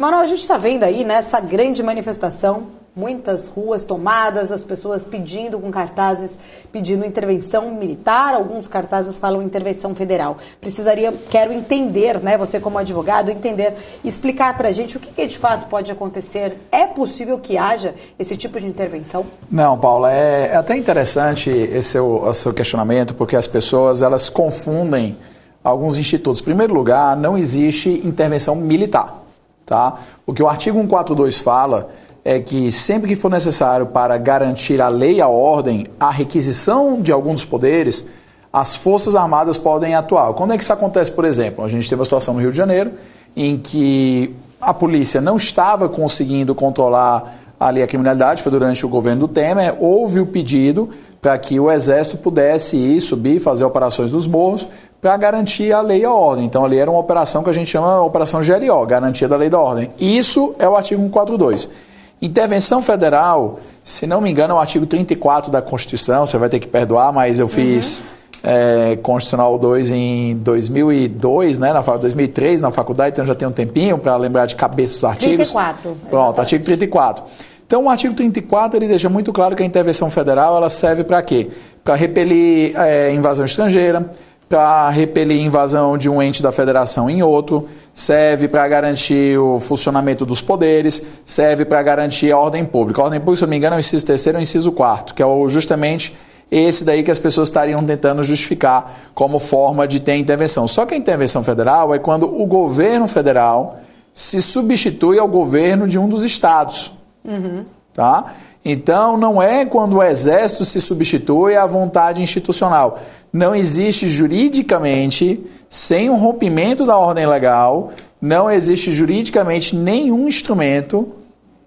Manuel, a gente está vendo aí nessa grande manifestação, muitas ruas tomadas, as pessoas pedindo com cartazes, pedindo intervenção militar, alguns cartazes falam intervenção federal. Quero entender, né, você como advogado, explicar para a gente o que de fato pode acontecer. É possível que haja esse tipo de intervenção? Não, Paula, é até interessante o seu questionamento, porque as pessoas elas confundem alguns institutos. Em primeiro lugar, não existe intervenção militar. Tá? O que o artigo 142 fala é que sempre que for necessário para garantir a lei e a ordem, a requisição de alguns dos poderes, as Forças Armadas podem atuar. Quando é que isso acontece, por exemplo? A gente teve uma situação no Rio de Janeiro em que a polícia não estava conseguindo controlar ali a criminalidade, foi durante o governo do Temer, houve o pedido para que o Exército pudesse ir, subir, fazer operações nos morros, para garantir a lei e a ordem. Então, ali era uma operação que a gente chama de Operação GLO, Garantia da Lei e da Ordem. Isso é o artigo 142. Intervenção federal, se não me engano, é o artigo 34 da Constituição, você vai ter que perdoar, mas eu fiz Constitucional 2 em 2002, né, 2003, na faculdade, então já tem um tempinho para lembrar de cabeça os artigos. 34. Pronto, artigo 34. Então, o artigo 34, ele deixa muito claro que a intervenção federal, ela serve para quê? Para repelir invasão estrangeira, para repelir invasão de um ente da federação em outro, serve para garantir o funcionamento dos poderes, serve para garantir a ordem pública. A ordem pública, se eu não me engano, é o inciso 3º ou o inciso 4º, que é justamente esse daí que as pessoas estariam tentando justificar como forma de ter intervenção. Só que a intervenção federal é quando o governo federal se substitui ao governo de um dos estados. Tá? Então, não é quando o Exército se substitui à vontade institucional. Não existe juridicamente, sem um rompimento da ordem legal, não existe juridicamente nenhum instrumento,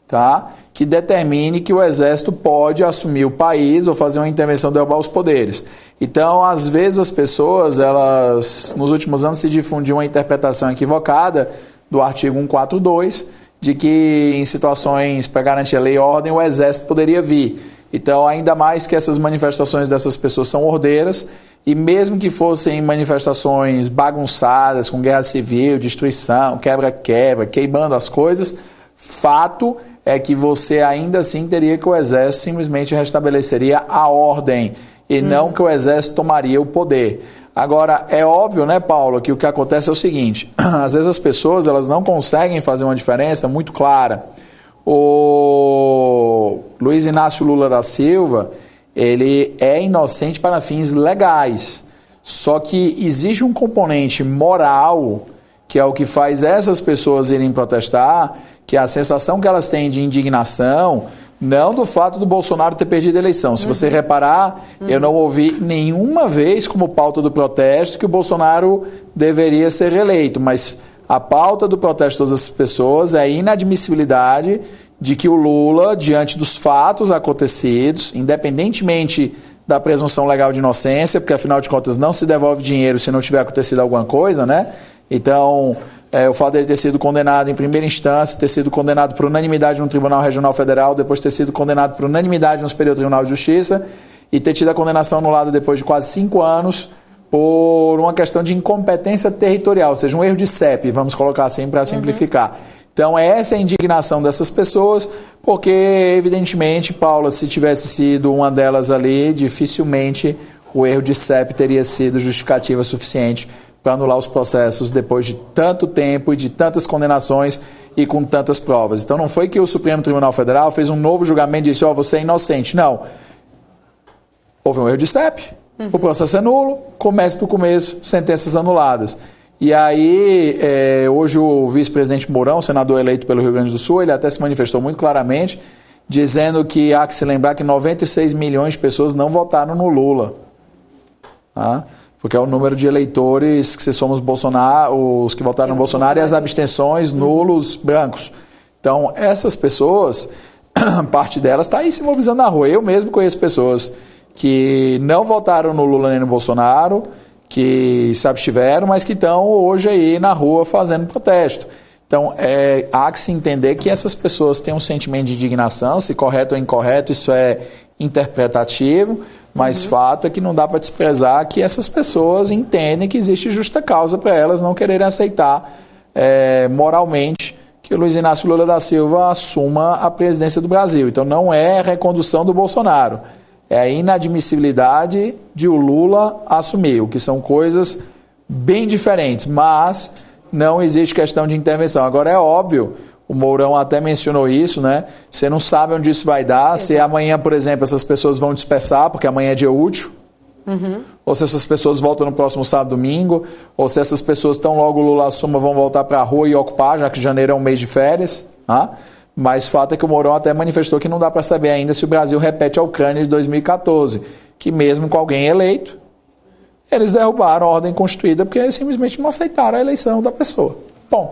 tá, que determine que o Exército pode assumir o país ou fazer uma intervenção de derrubar os poderes. Então, às vezes as pessoas, elas, nos últimos anos se difundiu uma interpretação equivocada do artigo 142, de que em situações para garantir a lei e a ordem o Exército poderia vir. Então, ainda mais que essas manifestações dessas pessoas são ordeiras, e mesmo que fossem manifestações bagunçadas, com guerra civil, destruição, quebra-quebra, queimando as coisas, fato é que você ainda assim teria que o Exército simplesmente restabeleceria a ordem, e não que o Exército tomaria o poder. Agora, é óbvio, né, Paulo, que o que acontece é o seguinte, às vezes as pessoas elas não conseguem fazer uma diferença muito clara. O Luiz Inácio Lula da Silva, ele é inocente para fins legais, só que existe um componente moral, que é o que faz essas pessoas irem protestar, que é a sensação que elas têm de indignação, não do fato do Bolsonaro ter perdido a eleição. Se você reparar, eu não ouvi nenhuma vez como pauta do protesto que o Bolsonaro deveria ser reeleito, mas a pauta do protesto das pessoas é a inadmissibilidade de que o Lula, diante dos fatos acontecidos, independentemente da presunção legal de inocência, porque afinal de contas não se devolve dinheiro se não tiver acontecido alguma coisa, né? Então, o fato dele ter sido condenado em primeira instância, ter sido condenado por unanimidade no Tribunal Regional Federal, depois ter sido condenado por unanimidade no Superior Tribunal de Justiça e ter tido a condenação anulada depois de quase 5 anos por uma questão de incompetência territorial, ou seja, um erro de CEP, vamos colocar assim para simplificar. Então, essa é a indignação dessas pessoas, porque, evidentemente, Paula, se tivesse sido uma delas ali, dificilmente o erro de CEP teria sido justificativa suficiente para anular os processos depois de tanto tempo e de tantas condenações e com tantas provas. Então, não foi que o Supremo Tribunal Federal fez um novo julgamento e disse, você é inocente. Não. Houve um erro de CEP, o processo é nulo, comece do começo, sentenças anuladas. E aí, hoje o vice-presidente Mourão, senador eleito pelo Rio Grande do Sul, ele até se manifestou muito claramente, dizendo que há que se lembrar que 96 milhões de pessoas não votaram no Lula. Tá? Porque é o número de eleitores que se somos Bolsonaro, os que votaram no Bolsonaro e as abstenções, nulos, brancos. Então, essas pessoas, parte delas está aí se mobilizando na rua. Eu mesmo conheço pessoas que não votaram no Lula nem no Bolsonaro, que se abstiveram, mas que estão hoje aí na rua fazendo protesto. Então, há que se entender que essas pessoas têm um sentimento de indignação, se correto ou incorreto, isso é interpretativo, mas fato é que não dá para desprezar que essas pessoas entendem que existe justa causa para elas não quererem aceitar moralmente que que o Luiz Inácio Lula da Silva assuma a presidência do Brasil. Então não é recondução do Bolsonaro, é a inadmissibilidade de o Lula assumir, o que são coisas bem diferentes, mas não existe questão de intervenção. Agora é óbvio, o Mourão até mencionou isso, né? Você não sabe onde isso vai dar, se amanhã, por exemplo, essas pessoas vão dispersar, porque amanhã é dia útil, ou se essas pessoas voltam no próximo sábado, domingo, ou se essas pessoas tão logo o Lula assuma vão voltar para a rua e ocupar, já que janeiro é um mês de férias, tá? Mas fato é que o Mourão até manifestou que não dá para saber ainda se o Brasil repete a Ucrânia de 2014, que mesmo com alguém eleito, eles derrubaram a ordem constituída porque eles simplesmente não aceitaram a eleição da pessoa. Ponto.